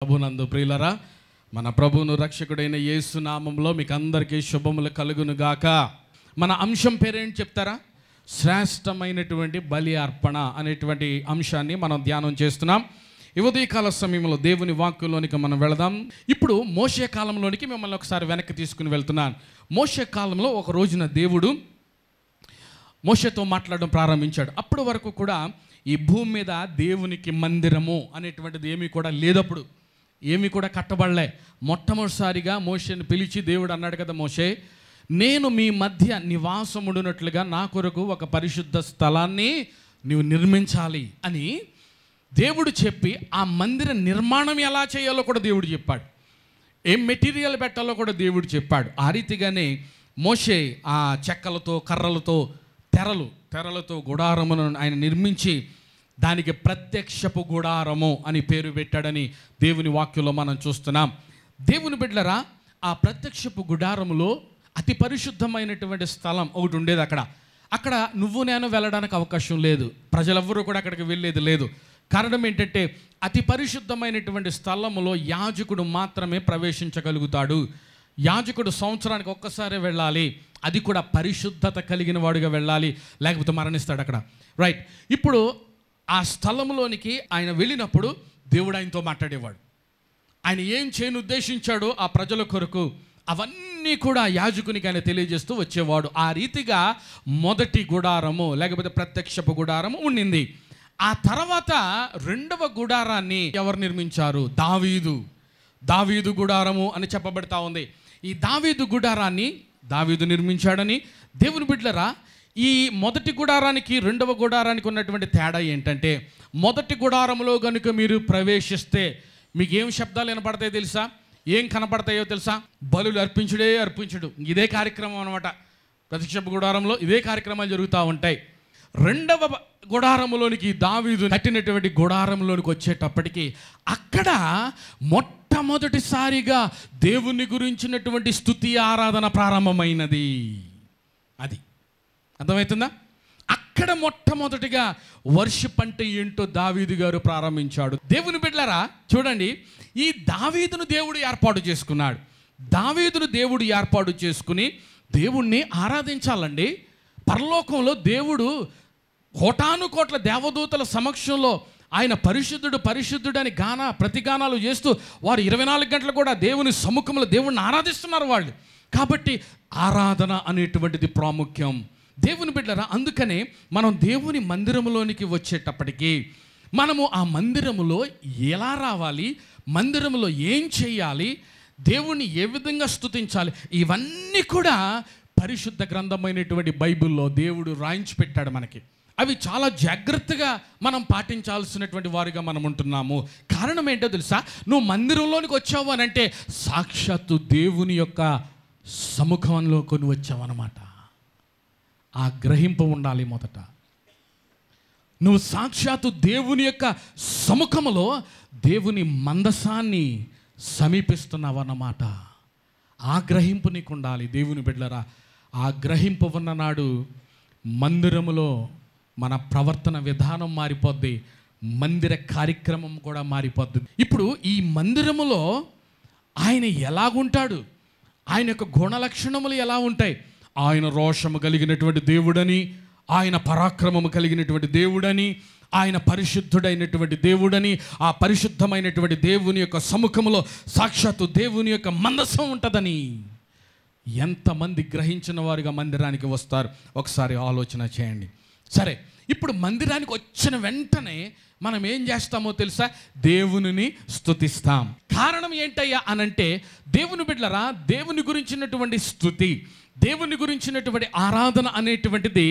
ప్రభునందు ప్రియులరా, మన ప్రభువును రక్షకుడైన యేసు నామములో మీకు అందరికీ శుభములు కలుగును గాక. మన అంశం పేరేంటి చెప్తారా? శ్రేష్టమైనటువంటి బలి అర్పణ అనేటువంటి అంశాన్ని మనం ధ్యానం చేస్తున్నాం. ఈ ఉదయకాల సమయంలో దేవుని వాక్యంలోనికి మనం వెళదాం. ఇప్పుడు మోషే కాలంలోనికి మిమ్మల్ని ఒకసారి వెనక్కి తీసుకుని వెళ్తున్నాను. మోషే కాలంలో ఒక రోజున దేవుడు మోషేతో మాట్లాడడం ప్రారంభించాడు. అప్పటి వరకు కూడా ఈ భూమి మీద దేవునికి మందిరము అనేటువంటిది ఏమీ కూడా లేదప్పుడు, ఏమీ కూడా కట్టబడలే. మొట్టమొదటిసారిగా మోషేని పిలిచి దేవుడు అన్నాడు కదా, మోషే, నేను మీ మధ్య నివాసముడునట్లుగా నా కొరకు ఒక పరిశుద్ధ స్థలాన్ని నీవు నిర్మించాలి అని దేవుడు చెప్పి, ఆ మందిర నిర్మాణం ఎలా చేయాలో కూడా దేవుడు చెప్పాడు, ఏం మెటీరియల్ పెట్టాలో కూడా దేవుడు చెప్పాడు. ఆ రీతిగానే మోషే ఆ చెక్కలతో కర్రలతో తెరలతో గుడారమును ఆయన నిర్మించి దానికి ప్రత్యక్షపు గుడారము అని పేరు పెట్టాడని దేవుని వాక్యంలో మనం చూస్తున్నాం. దేవుని బిడ్డలరా, ఆ ప్రత్యక్షపు గుడారములో అతి పరిశుద్ధమైనటువంటి స్థలం ఒకటి ఉండేది. అక్కడ నువ్వు నేను వెళ్ళడానికి అవకాశం లేదు, ప్రజలెవ్వరూ కూడా అక్కడికి వెళ్ళేది లేదు. కారణం ఏంటంటే అతి పరిశుద్ధమైనటువంటి స్థలములో యాజకుడు మాత్రమే ప్రవేశించగలుగుతాడు. యాజకుడు సంవత్సరానికి ఒక్కసారి వెళ్ళాలి, అది కూడా పరిశుద్ధత కలిగిన వాడుగా వెళ్ళాలి, లేకపోతే మరణిస్తాడు అక్కడ. రైట్. ఇప్పుడు ఆ స్థలంలోనికి ఆయన వెళ్ళినప్పుడు దేవుడు ఆయనతో మాట్లాడేవాడు. ఆయన ఏం చేయను ఉద్దేశించాడో ఆ ప్రజల కొరకు అవన్నీ కూడా యాజకునికి ఆయన తెలియజేస్తూ వచ్చేవాడు. ఆ రీతిగా మొదటి గుడారము లేకపోతే ప్రత్యక్షపు గుడారము ఉండింది. ఆ తర్వాత రెండవ గుడారాన్ని ఎవరు నిర్మించారు? దావీదు గుడారము అని చెప్పబడతా ఉంది. ఈ దావీదు గుడారాన్ని దావీదు నిర్మించాడని దేవుని బిడ్డలరా, ఈ మొదటి గుడారానికి రెండవ గుడారానికి ఉన్నటువంటి తేడా ఏంటంటే, మొదటి గుడారంలో కనుక మీరు ప్రవేశిస్తే మీకు ఏం శబ్దాలు వినపడతాయో తెలుసా? ఏం కనపడతాయో తెలుసా? బలులు అర్పించుడు. ఇదే కార్యక్రమం అనమాట. ప్రత్యక్షపు గుడారంలో ఇదే కార్యక్రమాలు జరుగుతూ ఉంటాయి. రెండవ గుడారంలోనికి దావీదు కట్టినటువంటి గుడారంలోనికి వచ్చేటప్పటికి అక్కడ మొట్టమొదటిసారిగా దేవుని గురించినటువంటి స్తుతి ఆరాధన ప్రారంభమైనది. అది అర్థమవుతుందా? అక్కడ మొట్టమొదటిగా వర్షిప్ అంటే ఏంటో దావీదు గారు ప్రారంభించాడు. దేవుని బిడ్డలారా చూడండి, ఈ దావీదును దేవుడు ఏర్పాటు చేసుకున్నాడు. దావీదును దేవుడు ఏర్పాటు చేసుకుని దేవుణ్ణి ఆరాధించాలండి. పరలోకంలో దేవుడు కోటానుకోట్ల దేవదూతల సమక్షంలో ఆయన పరిశుద్ధుడు అని ప్రతిగానాలు చేస్తూ వారు 24 గంటలు కూడా దేవుని సముఖంలో దేవుణ్ణి ఆరాధిస్తున్నారు వాళ్ళు. కాబట్టి ఆరాధన అనేటువంటిది ప్రాముఖ్యం. దేవుని బిడ్డలారా, అందుకనే మనం దేవుని మందిరములోనికి వచ్చేటప్పటికి మనము ఆ మందిరములో ఎలా రావాలి, మందిరములో ఏం చేయాలి, దేవుణ్ణి ఏ విధంగా స్తుతించాలి, ఇవన్నీ కూడా పరిశుద్ధ గ్రంథమైనటువంటి బైబిల్లో దేవుడు రాయించి పెట్టాడు మనకి. అవి చాలా జాగ్రత్తగా మనం పాటించాల్సినటువంటి వారిగా మనం ఉంటున్నాము. కారణం ఏంటో తెలుసా? నువ్వు మందిరంలోనికి వచ్చావు అని అంటే సాక్షాత్తు దేవుని యొక్క సముఖంలోకి నువ్వు వచ్చావు అన్నమాట. ఆ గ్రహింపు ఉండాలి. మొదట నువ్వు సాక్షాత్తు దేవుని యొక్క సముఖములో దేవుని మందసాన్ని సమీపిస్తున్నావు అన్నమాట. ఆ గ్రహింపు నీకు ఉండాలి. దేవుని బిడ్డలారా, ఆ గ్రహింపు ఉన్ననాడు మందిరములో మన ప్రవర్తన విధానం మారిపోద్ది, మందిర కార్యక్రమం కూడా మారిపోద్ది. ఇప్పుడు ఈ మందిరములో ఆయన ఎలాగుంటాడు, ఆయన యొక్క గుణలక్షణములు ఎలా ఉంటాయి? ఆయన రోషము కలిగినటువంటి దేవుడని, ఆయన పరాక్రమము కలిగినటువంటి దేవుడని, ఆయన పరిశుద్ధుడైనటువంటి దేవుడని, ఆ పరిశుద్ధమైనటువంటి దేవుని యొక్క సముఖములో సాక్షాత్తు దేవుని యొక్క మందసం ఉంటుందని ఎంతమంది గ్రహించిన వారుగా మందిరానికి వస్తారు? ఒకసారి ఆలోచన చేయండి. సరే, ఇప్పుడు మందిరానికి వచ్చిన వెంటనే మనం ఏం చేస్తామో తెలుసా? దేవునిని స్తుతిస్తాం. కారణం ఏంటయ్యా అనంటే, దేవుని బిడ్డలారా, దేవుని గురించినటువంటి స్తుతి, దేవుని గురించినటువంటి ఆరాధన అనేటువంటిది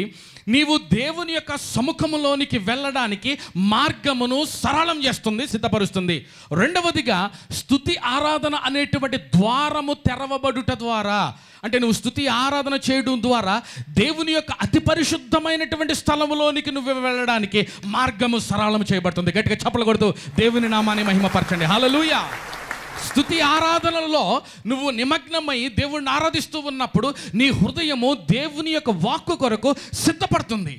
నీవు దేవుని యొక్క సముఖంలోనికి వెళ్ళడానికి మార్గమును సరళం చేస్తుంది, సిద్ధపరుస్తుంది. రెండవదిగా స్తుతి ఆరాధన అనేటువంటి ద్వారము తెరవబడుట ద్వారా, అంటే నువ్వు స్తుతి ఆరాధన చేయడం ద్వారా దేవుని యొక్క అతి పరిశుద్ధమైనటువంటి స్థలములోనికి నువ్వు వెళ్ళడానికి మార్గము సరళం చేయబడుతుంది. గట్టిగా చప్పలు కొడుతూ దేవుని నామాన్ని మహిమపరచండి. హల్లెలూయా. స్తుతి ఆరాధనలో నువ్వు నిమగ్నమై దేవుణ్ణి ఆరాధిస్తూ ఉన్నప్పుడు నీ హృదయము దేవుని యొక్క వాక్కు కొరకు సిద్ధపడుతుంది,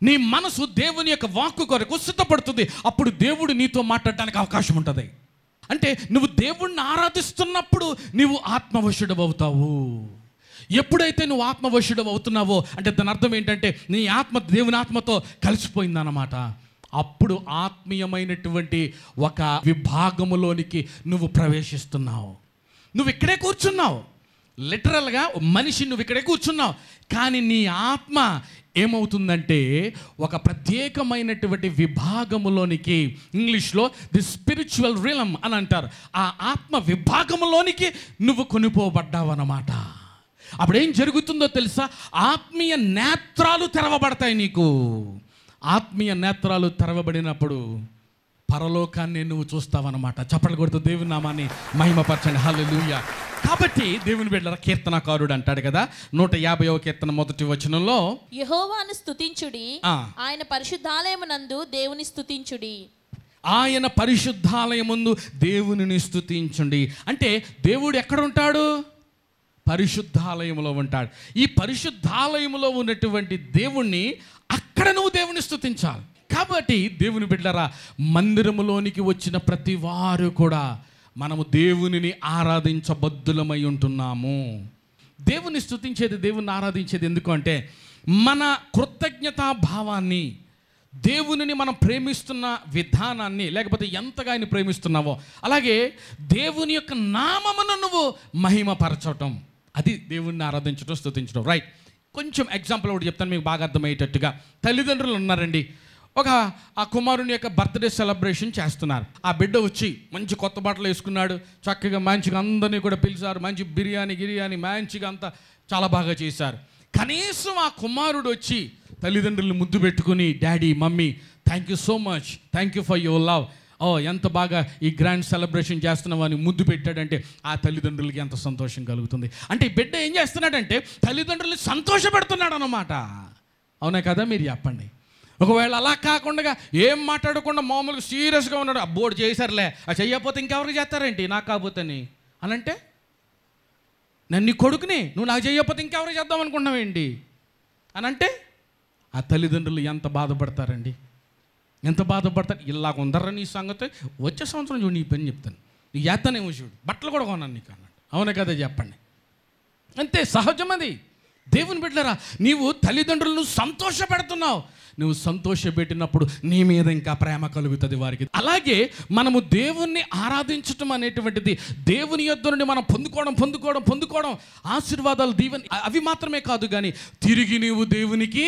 నీ మనసు దేవుని యొక్క వాక్కు కొరకు సిద్ధపడుతుంది. అప్పుడు దేవుడు నీతో మాట్లాడడానికి అవకాశం ఉంటుంది. అంటే నువ్వు దేవుణ్ణి ఆరాధిస్తున్నప్పుడు నీవు ఆత్మవశుడు అవుతావు. ఎప్పుడైతే నువ్వు ఆత్మవశుడు అవుతున్నావో అంటే దాని అర్థం ఏంటంటే నీ ఆత్మ దేవుని ఆత్మతో కలిసిపోయిందన్నమాట. అప్పుడు ఆత్మీయమైనటువంటి ఒక విభాగములోనికి నువ్వు ప్రవేశిస్తున్నావు. నువ్వు ఇక్కడే కూర్చున్నావు, లిటరల్గా మనిషి నువ్వు ఇక్కడే కూర్చున్నావు, కానీ నీ ఆత్మ ఏమవుతుందంటే ఒక ప్రత్యేకమైనటువంటి విభాగములోనికి, ఇంగ్లీష్లో ది స్పిరిచువల్ రిలమ్ అని అంటారు, ఆ ఆత్మ విభాగములోనికి నువ్వు కొనిపోబడ్డావు అన్నమాట. అప్పుడేం జరుగుతుందో తెలుసా? ఆత్మీయ నేత్రాలు తెరవబడతాయి నీకు. ఆత్మీయ నేత్రాలు తెరవబడినప్పుడు పరలోకాన్ని నువ్వు చూస్తావన్నమాట. చప్పట్లు కొడుతూ దేవుని నామాన్ని మహిమపరచండి. హల్లెలూయా. కాబట్టి దేవుని బిడ్డలారా, కీర్తనకారుడు అంటాడు కదా 150వ కీర్తన 1వ వచనంలో, యెహోవాను స్తుతించుడి, ఆయన పరిశుద్ధాలయమునందు దేవుని స్తుతించుడి. ఆయన పరిశుద్ధాలయముందు దేవునిని స్తుతించండి. అంటే దేవుడు ఎక్కడ ఉంటాడు? పరిశుద్ధాలయములో ఉంటాడు. ఈ పరిశుద్ధాలయములో ఉన్నటువంటి దేవుణ్ణి అక్కడ నువ్వు దేవుని స్తుతించాలి. కాబట్టి దేవుని బిడ్డలారా, మందిరములోనికి వచ్చిన ప్రతి వారు కూడా మనము దేవునిని ఆరాధించబద్దులమై ఉంటున్నాము. దేవుని స్తుతించేది, దేవుని ఆరాధించేది ఎందుకు అంటే మన కృతజ్ఞతా భావాన్ని, దేవునిని మనం ప్రేమిస్తున్న విధానాన్ని, లేకపోతే ఎంతగా ఆయన ప్రేమిస్తున్నావో అలాగే దేవుని యొక్క నామమును నువ్వు మహిమపరచటం, అది దేవుణ్ణి ఆరాధించడం, స్తుతించడం. రైట్. కొంచెం ఎగ్జాంపుల్ ఒకటి చెప్తాను మీకు బాగా అర్థమయ్యేటట్టుగా. తల్లిదండ్రులు ఉన్నారండి, ఆ కుమారుని యొక్క బర్త్డే సెలబ్రేషన్ చేస్తున్నారు. ఆ బిడ్డ వచ్చి మంచి కొత్త బట్టలు వేసుకున్నాడు, చక్కగా మంచిగా అందరినీ కూడా పిలిచారు, మంచి బిర్యానీ మంచిగా అంతా చాలా బాగా చేశారు. కనీసం ఆ కుమారుడు వచ్చి తల్లిదండ్రులను ముద్దు పెట్టుకుని, daddy mummy thank you so much, thank you for your love, ఎంత బాగా ఈ గ్రాండ్ సెలబ్రేషన్ చేస్తున్నావు అని ముద్దు పెట్టాడంటే ఆ తల్లిదండ్రులకి ఎంత సంతోషం కలుగుతుంది. అంటే ఈ బిడ్డ ఏం చేస్తున్నాడంటే తల్లిదండ్రుల్ని సంతోషపెడుతున్నాడు అన్నమాట. అవునా కదా? మీరు చెప్పండి. ఒకవేళ అలా కాకుండా ఏం మాట్లాడకుండా మామూలుగా సీరియస్గా ఉన్నాడు, బోర్డు చేశారులే, చెయ్యకపోతే ఇంకెవరికి చేస్తారేంటి, నాకు కాకపోతేని అని అంటే, నన్ను నీ కొడుకుని నువ్వు నాకు చెయ్యకపోతే ఇంకెవరికి చేద్దాం అనుకుంటున్నావేంటి అని అంటే ఆ తల్లిదండ్రులు ఎంత బాధపడతారండి, ఎంత బాధపడతారు. ఇలాగ ఉందర్రా నీ సంగతి, వచ్చే సంవత్సరం చూడు నీ పని చెప్తాను, నీ చేస్తానేమో చూడు, బట్టలు కూడా కొన్నాను నీకు అన్నాడు. అవునా కదా? చెప్పండి. అంతే, సహజం అది. దేవుని బిడ్డలారా, నీవు తల్లిదండ్రులను సంతోషపెడుతున్నావు. నువ్వు సంతోషపెట్టినప్పుడు నీ మీద ఇంకా ప్రేమ కలుగుతుంది వారికి. అలాగే మనము దేవుణ్ణి ఆరాధించటం అనేటువంటిది దేవుని యొద్ద నుండి మనం పొందుకోవడం ఆశీర్వాదాలు, దీవెన, అవి మాత్రమే కాదు, కానీ తిరిగి నీవు దేవునికి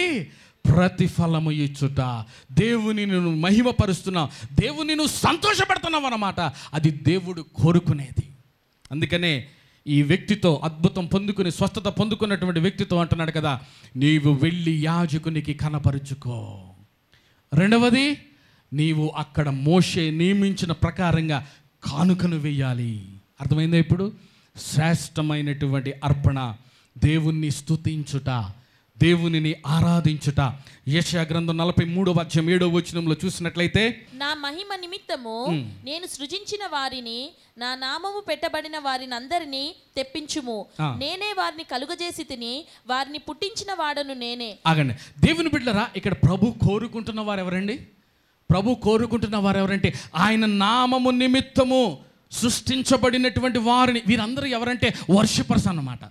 ప్రతిఫలము ఇచ్చుట, దేవుని నువ్వు మహిమపరుస్తున్నావు, దేవుని నువ్వు సంతోషపెడుతున్నావు అన్నమాట. అది దేవుడు కోరుకునేది. అందుకనే ఈ వ్యక్తితో అద్భుతం పొందుకుని స్వస్థత పొందుకున్నటువంటి వ్యక్తితో అంటున్నాడు కదా, నీవు వెళ్ళి యాజకునికి కనపరుచుకో. రెండవది, నీవు అక్కడ మోషే నియమించిన ప్రకారంగా కానుకను వేయాలి. అర్థమైందా? ఇప్పుడు శ్రేష్టమైనటువంటి అర్పణ, దేవుణ్ణి స్తుతించుట, దేవునిని ఆరాధించుట. యెషయా గ్రంథం 43:7 చూసినట్లయితే, నా మహిమ నిమిత్తము నేను సృజించిన వారిని, నా నామము పెట్టబడిన వారిని అందరినీ తెప్పించుము, నేనే వారిని కలుగజేసి తిని వారిని పుట్టించిన వాడను నేనే. ఆగండి. దేవుని బిడ్డలారా, ఇక్కడ ప్రభు కోరుకుంటున్న వారు ఎవరండి? ప్రభు కోరుకుంటున్న వారు ఎవరంటే ఆయన నామము నిమిత్తము సృష్టించబడినటువంటి వారిని. వీరందరూ ఎవరంటే వర్షిపర్స్ అన్నమాట,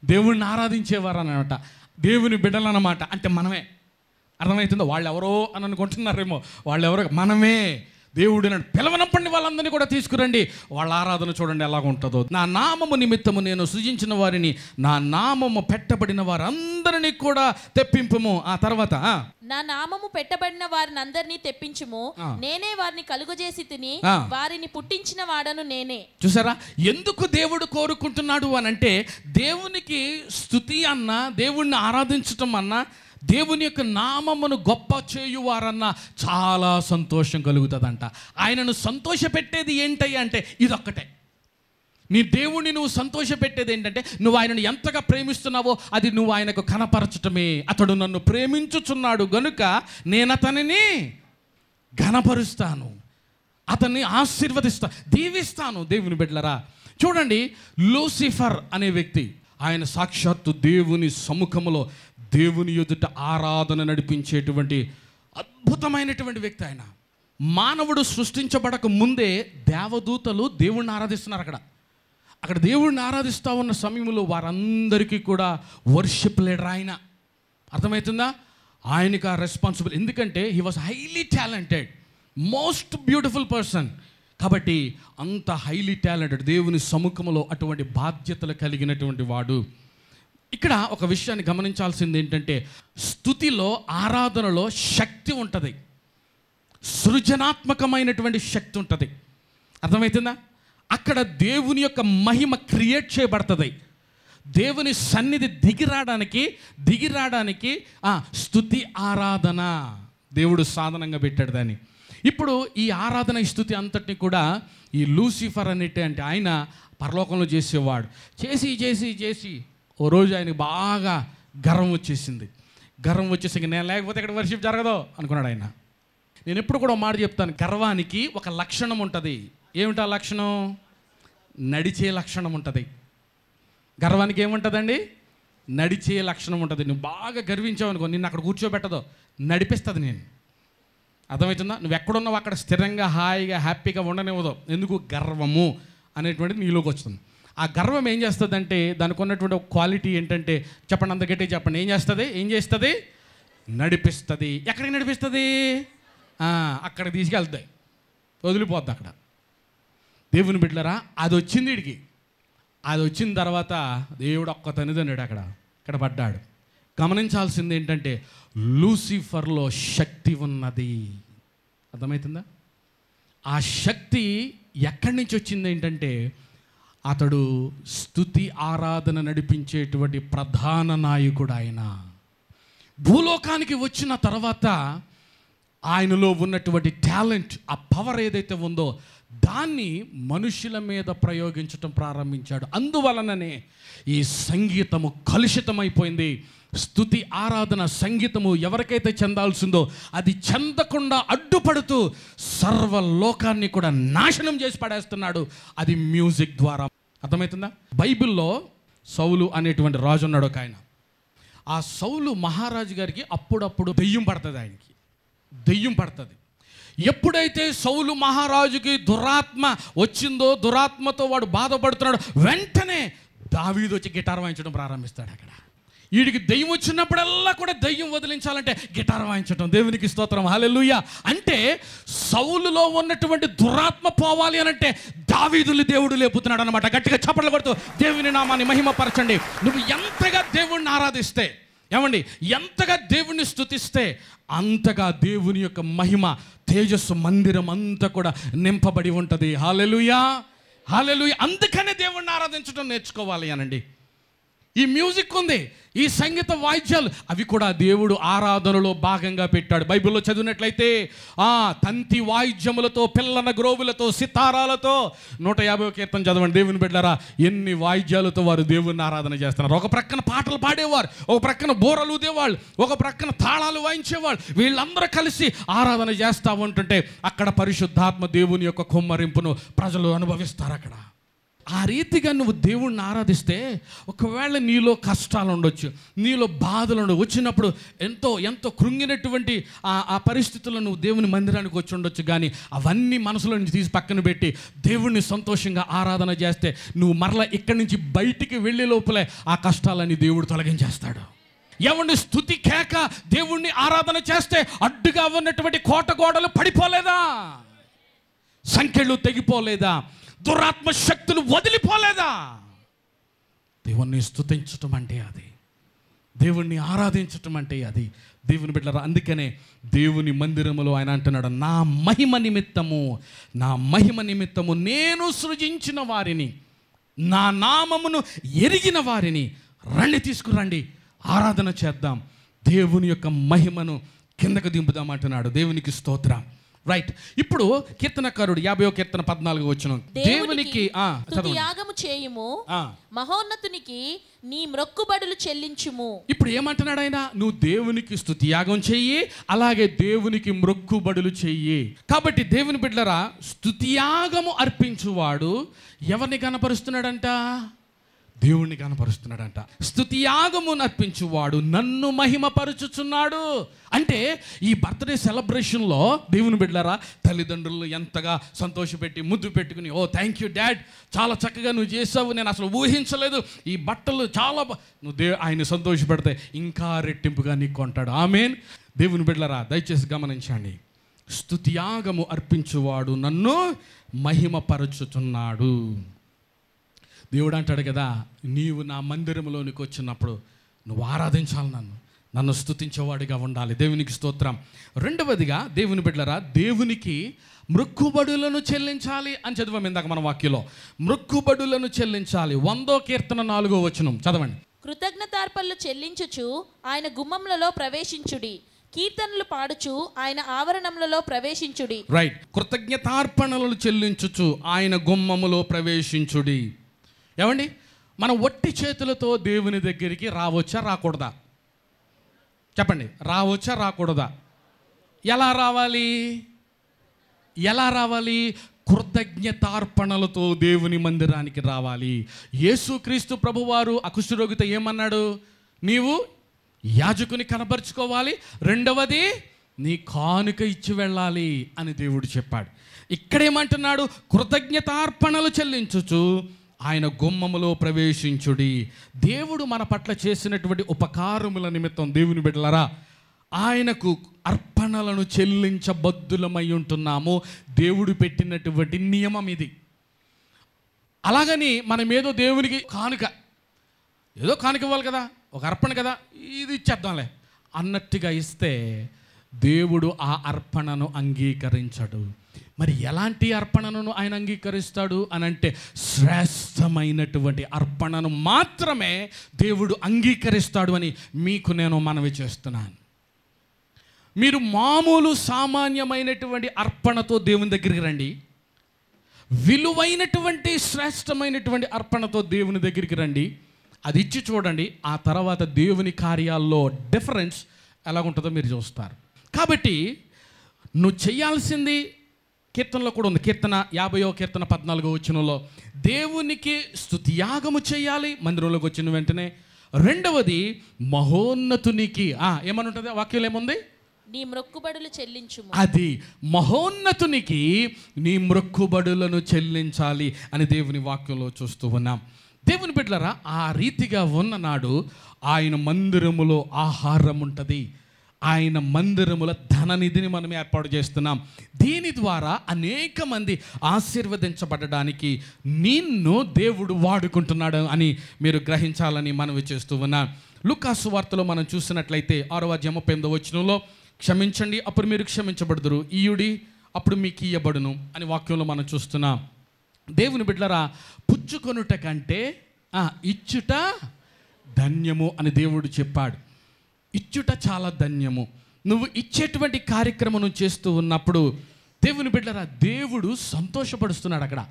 దేవుణ్ణి ఆరాధించేవారు అన్నమాట, దేవుని బిడ్డలు అన్నమాట. అంటే మనమే. అర్థమవుతుందో? వాళ్ళు ఎవరో అని అనుకుంటున్నారేమో, వాళ్ళు ఎవరో మనమే. దేవుడు నన్ను పిలవనప్పటి వాళ్ళందరినీ కూడా తీసుకురండి, వాళ్ళ ఆరాధన చూడండి ఎలాగ ఉంటుందో. నా నామము నిమిత్తము నేను సృజించిన వారిని, నా నామము పెట్టబడిన వారందరినీ కూడా తెప్పింపుము. ఆ తర్వాత, నా నామము పెట్టబడిన వారిని అందరినీ తెప్పించుము, నేనే వారిని కలుగజేసి తిని వారిని పుట్టించిన వాడను నేనే. చూసారా ఎందుకు దేవుడు కోరుకుంటున్నాడు అని అంటే, దేవునికి స్తుతి అన్నా, దేవుణ్ణి ఆరాధించటం అన్నా, దేవుని యొక్క నామమును గొప్ప చేయువారన్నా చాలా సంతోషం కలుగుతుందంట. ఆయనను సంతోషపెట్టేది ఏంటయ్యా అంటే ఇదొక్కటే. నీ దేవుణ్ణి నువ్వు సంతోషపెట్టేది ఏంటంటే, నువ్వు ఆయనను ఎంతగా ప్రేమిస్తున్నావో అది నువ్వు ఆయనకు కనపరచటమే. అతడు నన్ను ప్రేమించుచున్నాడు గనుక నేను అతనిని ఘనపరుస్తాను, అతన్ని ఆశీర్వదిస్తాను, దీవిస్తాను. దేవుని బిడ్డలారా, చూడండి, లూసిఫర్ అనే వ్యక్తి, ఆయన సాక్షాత్తు దేవుని సముఖములో దేవుని ఎదుట ఆరాధన నడిపించేటువంటి అద్భుతమైనటువంటి వ్యక్తి. ఆయన మానవుడు సృష్టించబడక ముందే దేవదూతలు దేవుణ్ణి ఆరాధిస్తున్నారు. అక్కడ దేవుణ్ణి ఆరాధిస్తూ ఉన్న సమయంలో వారందరికీ కూడా వర్షిప్ లీడర్ ఆయన. అర్థమవుతుందా? ఆయనకి ఆ రెస్పాన్సిబుల్. ఎందుకంటే he was highly talented, most beautiful person. కాబట్టి అంత హైలీ టాలెంటెడ్, దేవుని సముఖంలో అటువంటి బాధ్యతలు కలిగినటువంటి వాడు. ఇక్కడ ఒక విషయాన్ని గమనించాల్సింది ఏంటంటే, స్తుతిలో, ఆరాధనలో శక్తి ఉంటుంది, సృజనాత్మకమైనటువంటి శక్తి ఉంటుంది. అర్థమవుతుందా? అక్కడ దేవుని యొక్క మహిమ క్రియేట్ చేయబడుతుంది. దేవుని సన్నిధి దిగిరాడానికి స్తుతి ఆరాధన దేవుడు సాధనంగా పెట్టాడు దాన్ని. ఇప్పుడు ఈ ఆరాధన స్తుతి అంతటిని కూడా ఈ లూసిఫర్ అంటే ఆయన పరలోకంలో చేసేవాడు. చేసి ఓ రోజు ఆయనకు బాగా గర్వం వచ్చేసి నేను లేకపోతే ఇక్కడ వర్షిప్ జరగదు అనుకున్నాడు ఆయన. నేను ఎప్పుడు కూడా మాట చెప్తాను, గర్వానికి ఒక లక్షణం ఉంటుంది. ఏమిటా లక్షణం? నడిచే లక్షణం ఉంటుంది. గర్వానికి ఏముంటుందండి? నడిచే లక్షణం ఉంటుంది. నువ్వు బాగా గర్వించావు అనుకో, నిన్ను అక్కడ కూర్చోబెట్టదు, నడిపిస్తుంది నేను. అర్థమవుతుందా? నువ్వు ఎక్కడున్నావు అక్కడ స్థిరంగా హాయిగా హ్యాపీగా ఉండనివ్వదు. ఎందుకు? గర్వము అనేటువంటిది నీలోకి వస్తుంది. ఆ గర్వం ఏం చేస్తుందంటే, దానికి ఉన్నటువంటి ఒక క్వాలిటీ ఏంటంటే, చెప్పండి, అంత గట్టిగా చెప్పండి, ఏం చేస్తుంది? నడిపిస్తుంది. ఎక్కడికి నడిపిస్తుంది? అక్కడికి తీసుకెళ్తాయి, వదిలిపోద్ది అక్కడ. దేవుని బిడ్డలారా, అది వచ్చింది వీడికి. అది వచ్చిన తర్వాత దేవుడు ఒక్క తనిదన్నాడు, ఇక్కడ పడ్డాడు. గమనించాల్సింది ఏంటంటే, లూసిఫర్లో శక్తి ఉన్నది. అర్థమవుతుందా? ఆ శక్తి ఎక్కడి నుంచి వచ్చింది ఏంటంటే, అతడు స్తుతి ఆరాధన నడిపించేటువంటి ప్రధాన నాయకుడు ఆయన. భూలోకానికి వచ్చిన తర్వాత ఆయనలో ఉన్నటువంటి టాలెంట్, ఆ పవర్ ఏదైతే ఉందో దాన్ని మనుషుల మీద ప్రయోగించటం ప్రారంభించాడు. అందువలననే ఈ సంగీతము కలుషితమైపోయింది. స్తుతి ఆరాధన సంగీతము ఎవరికైతే చెందాల్సిందో అది చెందకుండా అడ్డుపడుతూ సర్వలోకాన్ని కూడా నాశనం చేసి పడేస్తున్నాడు, అది మ్యూజిక్ ద్వారా. అర్థమవుతుందా? బైబిల్లో సౌలు అనేటువంటి రాజు ఉన్నాడు ఒక ఆయన. ఆ సౌలు మహారాజు గారికి అప్పుడప్పుడు దెయ్యం పడుతుంది. ఎప్పుడైతే సౌలు మహారాజుకి దురాత్మ వచ్చిందో, దురాత్మతో వాడు బాధపడుతున్నాడు, వెంటనే దావీదు వచ్చి గిటార్ వాయించడం ప్రారంభిస్తాడు. అక్కడ వీడికి దెయ్యం వచ్చినప్పుడల్లా కూడా దెయ్యం వదిలించాలంటే గిటార్ వాయించడం. దేవునికి స్తోత్రం, హల్లెలూయా. అంటే సౌలులో ఉన్నటువంటి దురాత్మ పోవాలి అనంటే దావీదుని దేవుడు లేపుతున్నాడు అనమాట. గట్టిగా చప్పట్లు కొడుతూ దేవుని నామాన్ని మహిమపరచండి. నువ్వు ఎంతగా దేవుణ్ణి ఆరాధిస్తే, ఏమండి, ఎంతగా దేవుణ్ణి స్తుతిస్తే అంతగా దేవుని యొక్క మహిమ తేజస్సు మందిరం అంతా కూడా నింపబడి ఉంటుంది. హల్లెలూయా, హల్లెలూయా. అందుకనే దేవుణ్ణి ఆరాధించడం నేర్చుకోవాలి అనండి. ఈ మ్యూజిక్ ఉంది, ఈ సంగీత వాయిద్యాలు, అవి కూడా దేవుడు ఆరాధనలో భాగంగా పెట్టాడు. బైబిల్లో చదివినట్లయితే తంతి వాయిద్యములతో, పిల్లన గ్రోవులతో, సితారాలతో 150వ కీర్తన చదవండి. దేవుని బిడ్డలారా, ఎన్ని వాయిద్యాలతో వారు దేవుణ్ణి ఆరాధన చేస్తున్నారు. ఒక ప్రక్కన పాటలు పాడేవారు, ఒక ప్రక్కన బోరలు ఊదేవాళ్ళు, ఒక ప్రక్కన తాళాలు వాయించేవాళ్ళు. వీళ్ళందరూ కలిసి ఆరాధన చేస్తూ ఉంటుంటే అక్కడ పరిశుద్ధాత్మ దేవుని యొక్క కుమ్మరింపును ప్రజలు అనుభవిస్తారు. అక్కడ ఆ రీతిగా నువ్వు దేవుణ్ణి ఆరాధిస్తే, ఒకవేళ నీలో కష్టాలు ఉండొచ్చు, నీలో బాధలు ఉండవు, వచ్చినప్పుడు ఎంతో కృంగినటువంటి ఆ పరిస్థితుల్లో నువ్వు దేవుని మందిరానికి వచ్చి ఉండొచ్చు. కానీ అవన్నీ మనసులో నుంచి తీసి పక్కన పెట్టి దేవుణ్ణి సంతోషంగా ఆరాధన చేస్తే, నువ్వు మరలా ఇక్కడి నుంచి బయటికి వెళ్ళే లోపలే ఆ కష్టాలన్నీ దేవుడు తొలగించేస్తాడు. ఎవరిని స్తుతి కేక దేవుణ్ణి ఆరాధన చేస్తే అడ్డుగా ఉన్నటువంటి కోట గోడలు పడిపోలేదా? సంఖ్యలు తెగిపోలేదా? దురాత్మ శక్తులు వదిలిపోలేదా? దేవుణ్ణి స్తుతించటం అంటే అది, దేవుణ్ణి ఆరాధించటం అంటే అది. దేవుని బిడ్డలారా, అందుకనే దేవుని మందిరములో ఆయన అంటున్నాడు, నా మహిమ నిమిత్తము నేను సృజించిన వారిని, నా నామమును ఎరిగిన వారిని తీసుకురండి, ఆరాధన చేద్దాం, దేవుని యొక్క మహిమను కిందకు దింపుదాం అంటున్నాడు. దేవునికి స్తోత్రం. రైట్. ఇప్పుడు కీర్తనకారుడు 50వ కీర్తన 14వ వచనం, దేవునికి యాగము చేయుము, మహోన్నతునికి నీ మ్రొక్కుబడులు చెల్లించుము. ఇప్పుడు ఏమంటున్నాడు ఆయన? నువ్వు దేవునికి స్తుతి యాగం చెయ్యి, అలాగే దేవునికి మ్రొక్కుబడులు చెయ్యి. కాబట్టి దేవుని బిడ్డలారా, స్తుతి యాగము అర్పించువాడు ఎవరిని కనపరుస్తున్నాడంట? దేవుణ్ణి కనపరుస్తున్నాడంట. స్తుతియాగమును అర్పించువాడు నన్ను మహిమపరుచుచున్నాడు. అంటే ఈ బర్త్డే సెలబ్రేషన్లో దేవుని బిడ్డలారా, తల్లిదండ్రులు ఎంతగా సంతోషపెట్టి ముద్దు పెట్టుకుని, ఓ థ్యాంక్ యూ డాడ్, చాలా చక్కగా నువ్వు చేసావు, నేను అసలు ఊహించలేదు, ఈ బట్టలు చాలా నువ్వు ఆయన సంతోషపెడితే ఇంకా రెట్టింపుగా నీకు కొంటాడు. ఆమేన్. దేవుని బిడ్డలారా, దయచేసి గమనించండి. స్తుతియాగము అర్పించువాడు నన్ను మహిమపరచుచున్నాడు. దేవుడు అంటాడు కదా, నీవు నా మందిరంలోనికి వచ్చినప్పుడు నువ్వు ఆరాధించాలి, నన్ను స్తుతించేవాడిగా ఉండాలి. దేవునికి స్తోత్రం. రెండవదిగా దేవుని బిడ్డలారా, దేవునికి మృక్కుబడులను చెల్లించాలి అని చదివాం ఇందాక మన వాక్యంలో. మృక్కుబడులను చెల్లించాలి. 100వ కీర్తన 4వ వచనం చదవండి. కృతజ్ఞతార్పణలు చెల్లించుచు ఆయన గుమ్మములలో ప్రవేశించుడి, కీర్తనలు పాడుచు ఆయన ఆవరణములలో ప్రవేశించుడి. రైట్. కృతజ్ఞతార్పణలు చెల్లించుచు ఆయన గుమ్మములో ప్రవేశించుడి. ఏమండి, మనం ఒట్టి చేతులతో దేవుని దగ్గరికి రావచ్చా రాకూడదా? చెప్పండి, రావచ్చా రాకూడదా? ఎలా రావాలి? ఎలా రావాలి? కృతజ్ఞతార్పణలతో దేవుని మందిరానికి రావాలి. యేసుక్రీస్తు ప్రభువారు కుష్ఠరోగితో ఏమన్నాడు? నీవు యాజకుని కనపరుచుకోవాలి, రెండవది నీ కానుక ఇచ్చి వెళ్ళాలి అని దేవుడు చెప్పాడు. ఇక్కడేమంటున్నాడు? కృతజ్ఞతార్పణలు చెల్లించుచు ఆయన గుమ్మములో ప్రవేశించుడి. దేవుడు మన పట్ల చేసినటువంటి ఉపకారముల నిమిత్తం దేవుని బిడ్డలారా, ఆయనకు అర్పణలను చెల్లించబద్దులమై ఉంటున్నాము. దేవుడు పెట్టినటువంటి నియమం ఇది. అలాగని మనం ఏదో దేవునికి ఏదో కానుక ఇవ్వాలి కదా, ఒక అర్పణ కదా, ఇది ఇచ్చేద్దాంలే అన్నట్టుగా ఇస్తే దేవుడు ఆ అర్పణను అంగీకరించడు. మరి ఎలాంటి అర్పణను ఆయన అంగీకరిస్తాడు అని అంటే, శ్రేష్టమైనటువంటి అర్పణను మాత్రమే దేవుడు అంగీకరిస్తాడు అని మీకు నేను మనవి చేస్తున్నాను. మీరు మామూలు సామాన్యమైనటువంటి అర్పణతో దేవుని దగ్గరికి రండి, విలువైనటువంటి శ్రేష్టమైనటువంటి అర్పణతో దేవుని దగ్గరికి రండి, అది ఇచ్చి చూడండి. ఆ తర్వాత దేవుని కార్యాల్లో డిఫరెన్స్ ఎలాగుంటుందో మీరు చూస్తారు. కాబట్టి నువ్వు చేయాల్సింది కీర్తనలో కూడా ఉంది. కీర్తన 50వ కీర్తన 14వ వచనంలో దేవునికి స్తుతియాగము చేయాలి మందిరంలోకి వచ్చిన వెంటనే. రెండవది మహోన్నతునికి ఏమని ఉంటుంది వాక్యంలో ఏముంది? నీ మ్రొక్కుబడులు చెల్లించుము. అది మహోన్నతునికి నీ మ్రొక్కుబడులను చెల్లించాలి అని దేవుని వాక్యంలో చూస్తూ ఉన్నాం. దేవుని బిడ్డలారా, ఆ రీతిగా ఉన్న నాడు ఆయన మందిరములో ఆహారం ఉంటుంది, ఆయన మందిరముల ధననిధిని మనం ఏర్పాటు చేస్తున్నాం. దీని ద్వారా అనేక మంది ఆశీర్వదించబడడానికి నిన్ను దేవుడు వాడుకుంటున్నాడు అని మీరు గ్రహించాలని మనవి చేస్తూ ఉన్నాం. లూకాసు వార్తలో మనం చూసినట్లయితే 6వ అధ్యాయం 38వ వచనంలో, క్షమించండి అప్పుడు మీరు క్షమించబడుదురు, ఇయ్యుడి అప్పుడు మీకు ఇయ్యబడును అని వాక్యంలో మనం చూస్తున్నాం. దేవుని బిడ్డలారా, పుచ్చుకొనుట కంటే ఇచ్చుట ధన్యము అని దేవుడు చెప్పాడు. ఇచ్చుట చాలా ధన్యము. నువ్వు ఇచ్చేటువంటి కార్యక్రమం చేస్తూ ఉన్నప్పుడు దేవుని బిడ్డలారా, దేవుడు సంతోషపడుస్తున్నాడు. అక్కడ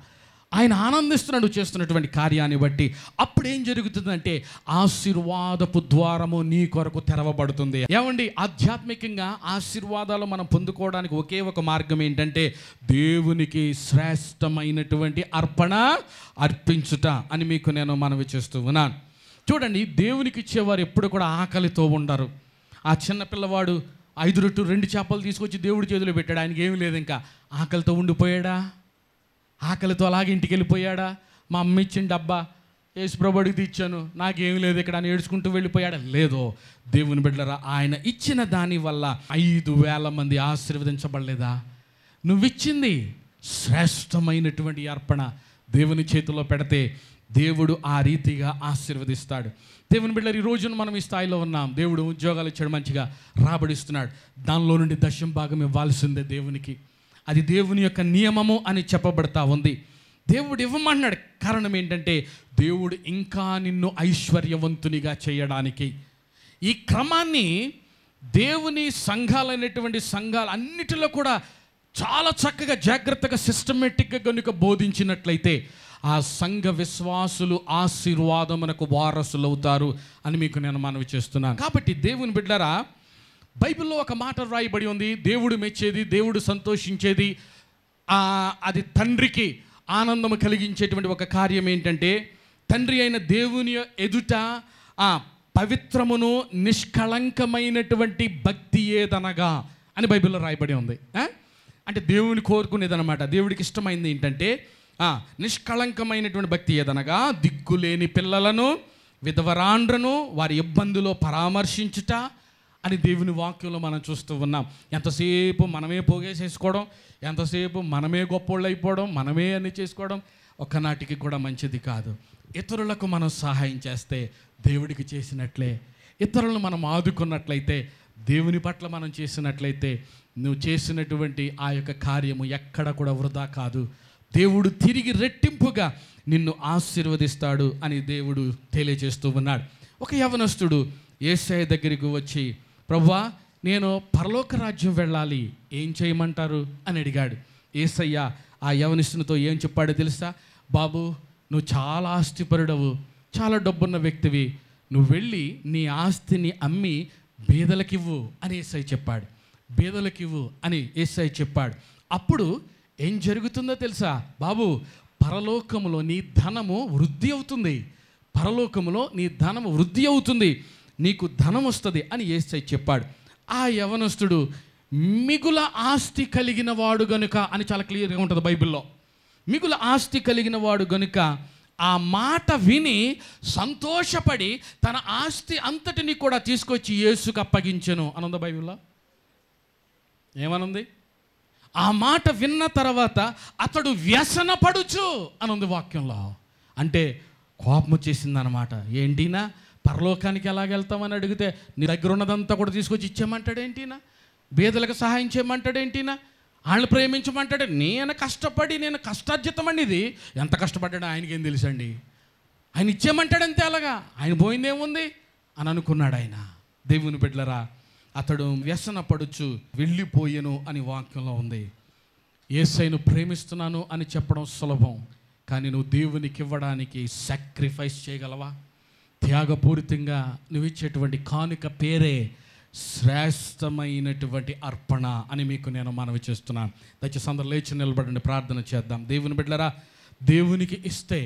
ఆయన ఆనందిస్తున్నాడు చేస్తున్నటువంటి కార్యాన్ని బట్టి. అప్పుడు ఏం జరుగుతుందంటే ఆశీర్వాదపు ద్వారము నీ కొరకు తెరవబడుతుంది. ఏమండి, ఆధ్యాత్మికంగా ఆశీర్వాదాలు మనం పొందుకోవడానికి ఒకే ఒక మార్గం ఏంటంటే దేవునికి శ్రేష్టమైనటువంటి అర్పణ అర్పించుట అని మీకు నేను మనవి చేస్తూ ఉన్నాను. చూడండి, దేవునికి ఇచ్చేవారు ఎప్పుడు కూడా ఆకలితో ఉండరు. ఆ చిన్న పిల్లవాడు 5 రొట్టెలు 2 చేపలు తీసుకొచ్చి దేవుడి చేతిలో పెట్టాడు. ఆయనకి ఏమీ లేదు, ఇంకా ఆకలితో ఉండిపోయాడా? ఆకలితో అలాగే ఇంటికి వెళ్ళిపోయాడా? మా అమ్మ ఇచ్చిన డబ్బా యేసుప్రభుడికి ఇచ్చాను, నాకేమీ లేదు ఇక్కడ అని ఏడ్చుకుంటూ వెళ్ళిపోయాడా? లేదో. దేవుని బిడ్డలారా, ఆయన ఇచ్చిన దాని వల్ల 5,000 మంది ఆశీర్వదించబడలేదా? నువ్విచ్చింది శ్రేష్టమైనటువంటి అర్పణ దేవుని చేతిలో పెడితే దేవుడు ఆ రీతిగా ఆశీర్వదిస్తాడు. దేవుని బిడ్డలారా, ఈ రోజున మనం ఈ స్థాయిలో ఉన్నాం. దేవుడు ఉద్యోగాలు ఇచ్చాడు, మంచిగా రాబడిస్తున్నాడు. దానిలో నుండి 10వ భాగం ఇవ్వాల్సిందే దేవునికి. అది దేవుని యొక్క నియమము అని చెప్పబడతా ఉంది. దేవుడు ఇవ్వమన్నాడు. కారణం ఏంటంటే దేవుడు ఇంకా నిన్ను ఐశ్వర్యవంతునిగా చేయడానికి. ఈ క్రమాన్ని దేవుని సంఘాలైనటువంటి సంఘాలు అన్నిటిలో కూడా చాలా చక్కగా జాగ్రత్తగా సిస్టమేటిక్గా కనుక బోధించినట్లయితే ఆ సంఘ విశ్వాసులు ఆశీర్వాదమునకు వారసులు అవుతారు అని మీకు నేను మనవి చేస్తున్నాను. కాబట్టి దేవుని బిడ్డలారా, బైబిల్లో ఒక మాట రాయబడి ఉంది. దేవుడు మెచ్చేది, దేవుడు సంతోషించేది, అది తండ్రికి ఆనందము కలిగించేటువంటి ఒక కార్యం ఏంటంటే తండ్రి అయిన దేవుని ఎదుట ఆ పవిత్రమును నిష్కళంకమైనటువంటి భక్తి ఏదనగా అని బైబిల్లో రాయబడి ఉంది. అంటే దేవుని కోరుకునేదనమాట. దేవుడికి ఇష్టమైంది ఏంటంటే నిష్కళంకమైనటువంటి భక్తి ఏదనగా దిక్కులేని పిల్లలను, విధవరాండ్రను వారి ఇబ్బందులో పరామర్శించుట అని దేవుని వాక్యంలో మనం చూస్తూ ఉన్నాం. ఎంతసేపు మనమే పోగేసేసుకోవడం, ఎంతసేపు మనమే గొప్పోళ్ళు అయిపోవడం, మనమే అన్ని చేసుకోవడం ఒక్కనాటికి కూడా మంచిది కాదు. ఇతరులకు మనం సహాయం చేస్తే దేవుడికి చేసినట్లే. ఇతరులను మనం ఆదుకున్నట్లయితే, దేవుని పట్ల మనం చేసినట్లయితే, నువ్వు చేసినటువంటి ఆ యొక్క కార్యము ఎక్కడ కూడా వృధా కాదు. దేవుడు తిరిగి రెట్టింపుగా నిన్ను ఆశీర్వదిస్తాడు అని దేవుడు తెలియజేస్తూ ఉన్నాడు. ఒక యవనస్తుడు యేసయ్య దగ్గరికి వచ్చి, ప్రభువా, నేను పరలోక రాజ్యం వెళ్ళాలి, ఏం చేయమంటారు అని అడిగాడు. యేసయ్య ఆ యవనస్తునితో ఏం చెప్పాడో తెలుసా? బాబు, నువ్వు చాలా ఆస్తిపరుడవు, చాలా డబ్బున్న వ్యక్తివి, నువ్వు వెళ్ళి నీ ఆస్తిని అమ్మి బీదలకివ్వు అని యేసయ్య చెప్పాడు. బీదలకివ్వు అని యేసయ్య చెప్పాడు. అప్పుడు ఏం జరుగుతుందో తెలుసా? బాబు, పరలోకములో నీ ధనము వృద్ధి అవుతుంది, పరలోకములో నీ ధనము వృద్ధి అవుతుంది, నీకు ధనం వస్తుంది అని యేసయ్య చెప్పాడు. ఆ యవనస్తుడు మిగుల ఆస్తి కలిగిన వాడు గనుక అని చాలా క్లియర్గా ఉంటుంది బైబిల్లో. మిగుల ఆస్తి కలిగిన వాడు గనుక ఆ మాట విని సంతోషపడి తన ఆస్తి అంతటిని కూడా తీసుకొచ్చి యేసుకు అప్పగించెను అనుంది బైబిల్లో. ఏమనుంది? ఆ మాట విన్న తర్వాత అతడు వ్యసనపడుచు అనుంది వాక్యంలో. అంటే కోపం వచ్చేసిందనమాట. ఏంటినా పరలోకానికి ఎలాగెళ్తామని అడిగితే నీ దగ్గర ఉన్నదంతా కూడా తీసుకొచ్చి ఇచ్చేయమంటాడేంటినా? బీదలకు సహాయం చేయమంటాడేంటినా? వాళ్ళని ప్రేమించమంటాడు. నేను కష్టపడి, నేను కష్టార్జితం అండి, ఇది ఎంత కష్టపడ్డాడో ఆయనకేం తెలుసండి, ఆయన ఇచ్చేయమంటాడంతే. అలాగా ఆయన పోయిందేముంది అని అనుకున్నాడు ఆయన. దేవుని బిడ్డలారా, అతడు వ్యసన పడుచు వెళ్ళిపోయెను అని వాక్యంలో ఉంది. యేసయ్యను ప్రేమిస్తున్నాను అని చెప్పడం సులభం, కానీ నువ్వు దేవునికి ఇవ్వడానికి సాక్రిఫైస్ చేయగలవా? త్యాగపూరితంగా నువ్వు ఇచ్చేటువంటి కానుక పేరే శ్రేష్టమైనటువంటి అర్పణ అని మీకు నేను మనవి చేస్తున్నాను. దయచేసి అందరూ లేచి నిలబడండి, ప్రార్థన చేద్దాం. దేవుని బిడ్డలారా, దేవునికి ఇస్తే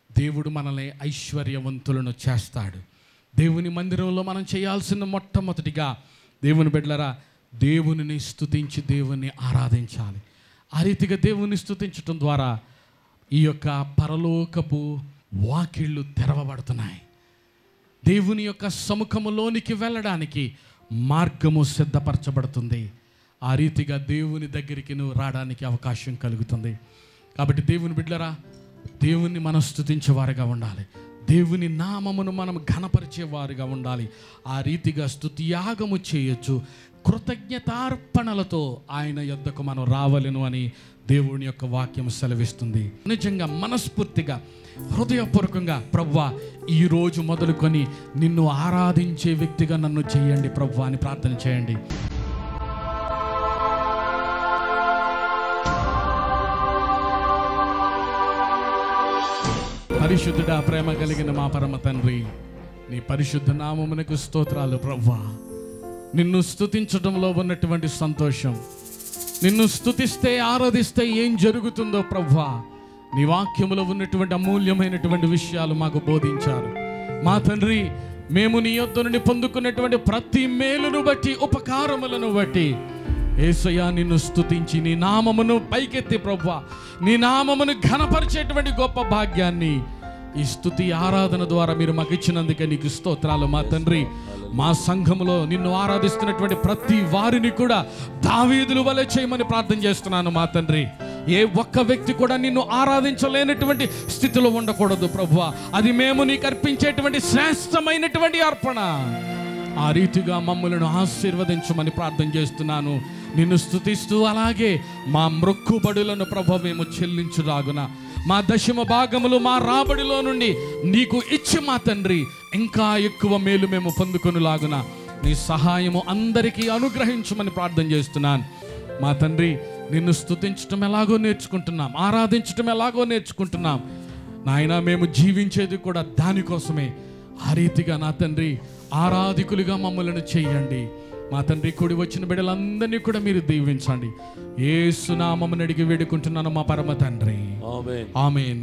దేవుడు మనల్ని ఐశ్వర్యవంతులను చేస్తాడు. దేవుని మందిరంలో మనం చేయాల్సిన మొట్టమొదటిగా దేవుని బిడ్డలారా, దేవునిని స్తుతించి దేవుని ఆరాధించాలి. ఆ రీతిగా దేవుని స్తుతించటం ద్వారా ఈ యొక్క పరలోకపు వాకిళ్ళు తెరవబడుతున్నాయి. దేవుని యొక్క సముఖములోనికి వెళ్ళడానికి మార్గము సిద్ధపరచబడుతుంది. ఆ రీతిగా దేవుని దగ్గరికి నువ్వు రావడానికి అవకాశం కలుగుతుంది. కాబట్టి దేవుని బిడ్డలారా, దేవుణ్ణి మనం స్తుతించేవారుగా ఉండాలి, దేవుని నామమును మనం ఘనపరిచేవారుగా ఉండాలి. ఆ రీతిగా స్తుతియాగము చేయొచ్చు. కృతజ్ఞతార్పణలతో ఆయన యొద్దకు మనం రావలెను అని దేవుని యొక్క వాక్యం సెలవిస్తుంది. నిజంగా మనస్ఫూర్తిగా హృదయపూర్వకంగా, ప్రభువా, ఈరోజు మొదలుకొని నిన్ను ఆరాధించే వ్యక్తిగా నన్ను చేయండి ప్రభువా అని ప్రార్థన చేయండి. పరిశుద్ధుడా, ప్రేమ కలిగిన మా పరమ తండ్రి, నీ పరిశుద్ధ నామమునకు స్తోత్రాలు ప్రభువా. నిన్ను స్తుతించడంలో ఉన్నటువంటి సంతోషం, నిన్ను స్తుతిస్తే ఆరాధిస్తే ఏం జరుగుతుందో ప్రభువా, నీ వాక్యములో ఉన్నటువంటి అమూల్యమైనటువంటి విషయాలు మాకు బోధించారు. మా తండ్రి, మేము నీ యొద్ద నుండి పొందుకున్నటువంటి ప్రతి మేలును బట్టి, ఉపకారములను బట్టి యేసయ్యా నిన్ను స్తుతించి నీ నామమును పైకెత్తి ప్రభువా, నీ నామమును ఘనపరిచేటువంటి గొప్ప భాగ్యాన్ని ఈ స్తుతి ఆరాధన ద్వారా మీరు మాకు ఇచ్చినందుకే నీకు స్తోత్రాలు. మా తండ్రి, మా సంఘములో నిన్ను ఆరాధిస్తున్నటువంటి ప్రతి వారిని కూడా దావీదుల వలె చేయమని ప్రార్థన చేస్తున్నాను. మా తండ్రి, ఏ ఒక్క వ్యక్తి కూడా నిన్ను ఆరాధించలేనటువంటి స్థితిలో ఉండకూడదు ప్రభువా. అది మేము నీకు అర్పించేటువంటి శ్రేష్టమైనటువంటి అర్పణ. ఆ రీతిగా మమ్మలను ఆశీర్వదించమని ప్రార్థన చేస్తున్నాను. నిన్ను స్తుతిస్తూ అలాగే మా మ్రొక్కుబడులను ప్రభు మేము చెల్లించులాగున, మా దశమ భాగములు మా రాబడిలో నుండి నీకు ఇచ్చి మా తండ్రి ఇంకా ఎక్కువ మేలు మేము పొందుకొనులాగున నీ సహాయము అందరికీ అనుగ్రహించమని ప్రార్థన చేస్తున్నాను. మా తండ్రి, నిన్ను స్తుతించటం ఎలాగో నేర్చుకుంటున్నాం, ఆరాధించటం ఎలాగో నేర్చుకుంటున్నాం నాయన. మేము జీవించేది కూడా దానికోసమే. ఆ రీతిగా నా తండ్రి ఆరాధికులుగా మమ్మల్ని చేయండి. మా తండ్రి, కూడి వచ్చిన బిడ్డలందరినీ కూడా మీరు దీవించండి. యేసు నామమున అడిగి వేడుకుంటున్నాను మా పరమ తండ్రి. ఆమేన్.